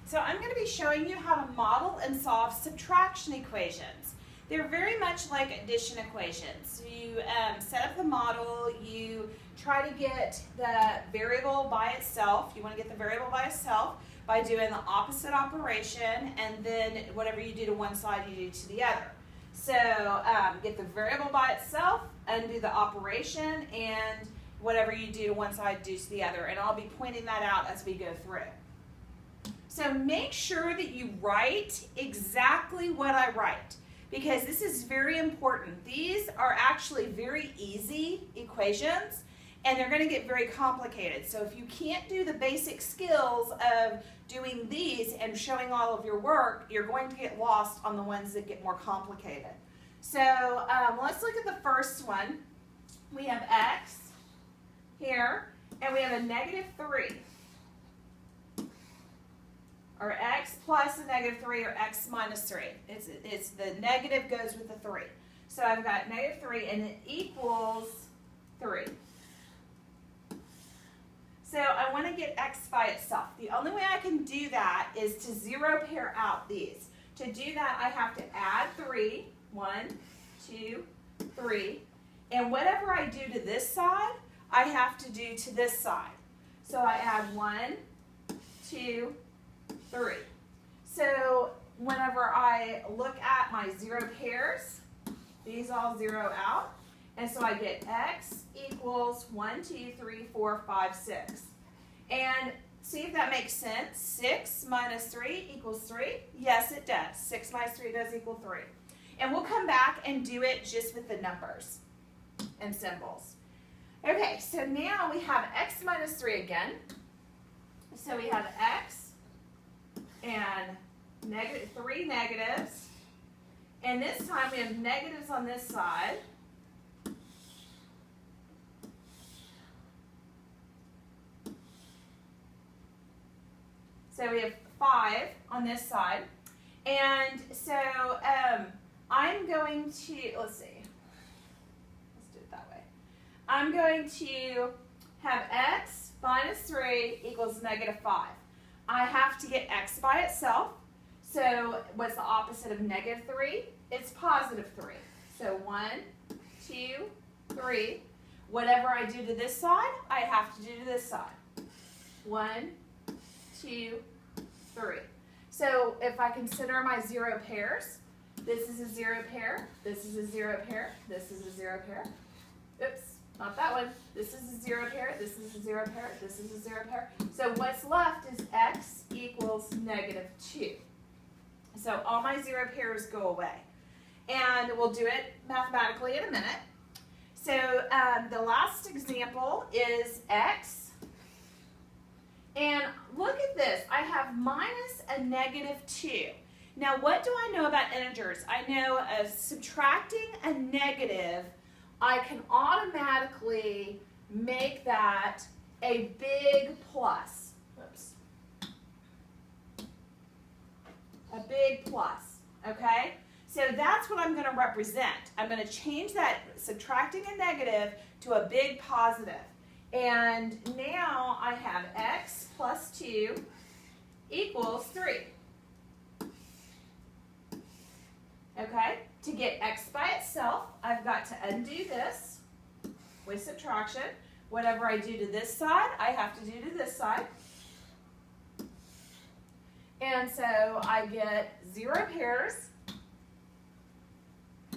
So I'm going to be showing you how to model and solve subtraction equations. They're very much like addition equations. You set up the model, you try to get the variable by itself. You want to get the variable by itself by doing the opposite operation, and then whatever you do to one side, you do to the other. So get the variable by itself, undo the operation, and whatever you do to one side, do to the other. And I'll be pointing that out as we go through. So make sure that you write exactly what I write, because this is very important. These are actually very easy equations, and they're going to get very complicated. So if you can't do the basic skills of doing these and showing all of your work, you're going to get lost on the ones that get more complicated. So let's look at the first one. We have x here, and we have a -3. Or x plus a -3 or x minus 3. It's the negative goes with the 3. So I've got -3 and it equals 3. So I want to get x by itself. The only way I can do that is to zero pair out these. To do that, I have to add 3. 1, 2, 3. And whatever I do to this side, I have to do to this side. So I add 1, 2, 3. So whenever I look at my zero pairs, these all zero out. And so I get x equals 1, 2, 3, 4, 5, 6. And see if that makes sense. 6 minus 3 equals 3. Yes, it does. 6 minus 3 does equal 3. And we'll come back and do it just with the numbers and symbols. Okay, so now we have x minus 3 again. So we have x and 3 negatives. And this time we have negatives on this side. So we have 5 on this side. And so I'm going to, let's see. Let's do it that way. I'm going to have x minus 3 equals -5. I have to get x by itself. So what's the opposite of -3? It's +3. So 1, 2, 3. Whatever I do to this side, I have to do to this side. 1, 2, 3. So if I consider my zero pairs, this is a zero pair, this is a zero pair, this is a zero pair. Oops, not that one. This is a zero pair, this is a zero pair, this is a zero pair. So what's left is x equals -2. So all my zero pairs go away. And we'll do it mathematically in a minute. So the last example is x. And look at this. I have minus a -2. Now what do I know about integers? I know as subtracting a negative, I can automatically make that a big plus. Oops. A big plus, okay? So that's what I'm going to represent. I'm going to change that subtracting a negative to a big positive. And now I have x plus 2 equals 3. Okay? To get x by itself, I've got to undo this with subtraction. Whatever I do to this side, I have to do to this side. And so I get 0 pairs,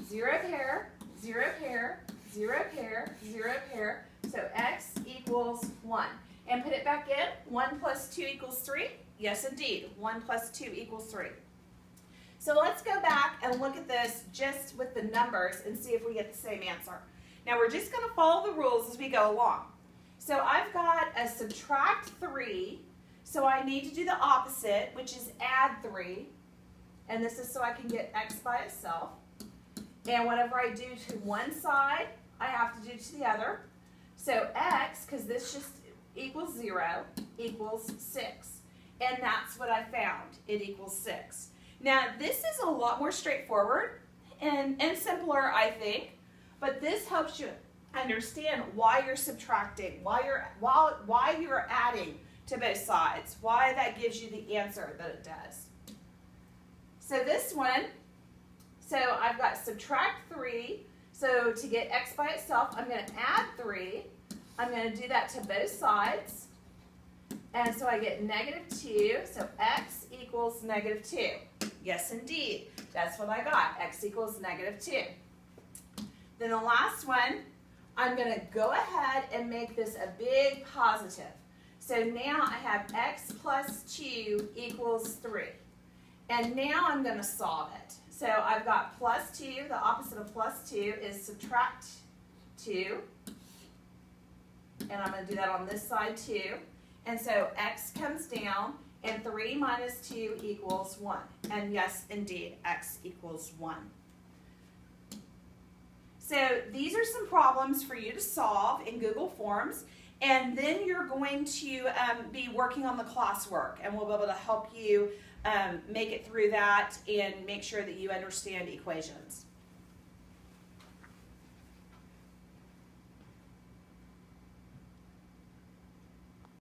0 pair, 0 pair, 0 pair, 0 pair. So x equals 1. And put it back in. 1 plus 2 equals 3. Yes, indeed. 1 plus 2 equals 3. So let's go back and look at this just with the numbers and see if we get the same answer. Now we're just going to follow the rules as we go along. So I've got a subtract 3. So I need to do the opposite, which is add 3. And this is so I can get x by itself. And whatever I do to one side, I have to do to the other. So x, because this just equals 0, equals 6. And that's what I found. It equals 6. Now, this is a lot more straightforward and simpler, I think. But this helps you understand why you're subtracting, why you're adding to both sides, why that gives you the answer that it does. So this one, so I've got subtract 3. So to get x by itself, I'm going to add 3. I'm going to do that to both sides. And so I get -2. So x equals -2. Yes, indeed. That's what I got. X equals -2. Then the last one, I'm going to go ahead and make this a big positive. So now I have x plus 2 equals 3. And now I'm going to solve it. So I've got plus 2. The opposite of plus 2 is subtract 2. And I'm going to do that on this side too. And so x comes down, and 3 minus 2 equals 1. And yes, indeed, x equals 1. So these are some problems for you to solve in Google Forms. And then you're going to be working on the classwork, and we'll be able to help you make it through that and make sure that you understand equations.